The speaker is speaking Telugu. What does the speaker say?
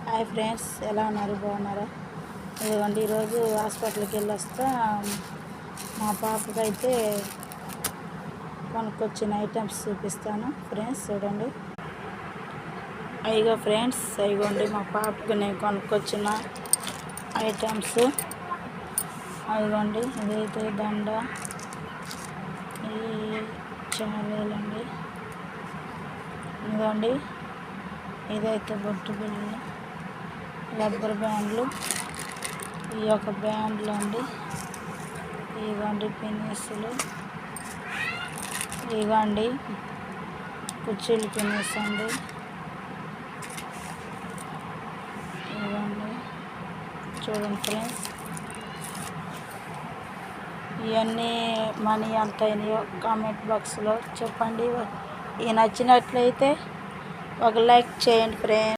హాయ్ ఫ్రెండ్స్, ఎలా ఉన్నారు? బాగున్నారా? ఇదిగోండి, ఈరోజు హాస్పిటల్కి వెళ్ళొస్తా మా పాపకైతే కొనుక్కొచ్చిన ఐటమ్స్ చూపిస్తాను ఫ్రెండ్స్. చూడండి, అయిగో ఫ్రెండ్స్, అయిగోండి మా పాపకు నేను కొనుక్కొచ్చిన ఐటమ్స్. అయిగోండి, ఇదైతే దండ, ఈ చాలేలండి. ఇదిగోండి, ఇదైతే బొట్టు బిళ్ళలు, రబ్బర్ బ్యాండ్లు, ఈ యొక్క బ్యాండ్లు అండి. ఇవ్వండి పిన్నిస్లు, ఇవ్వండి కుర్చీలు పిన్నిస్ అండి. ఇవ్వండి, చూడండి ఫ్రెండ్స్, ఇవన్నీ మనీ ఎంత అయినాయో కామెంట్ బాక్స్లో చెప్పండి. ఈ నచ్చినట్లయితే ఒక లైక్ చేయండి ఫ్రెండ్స్.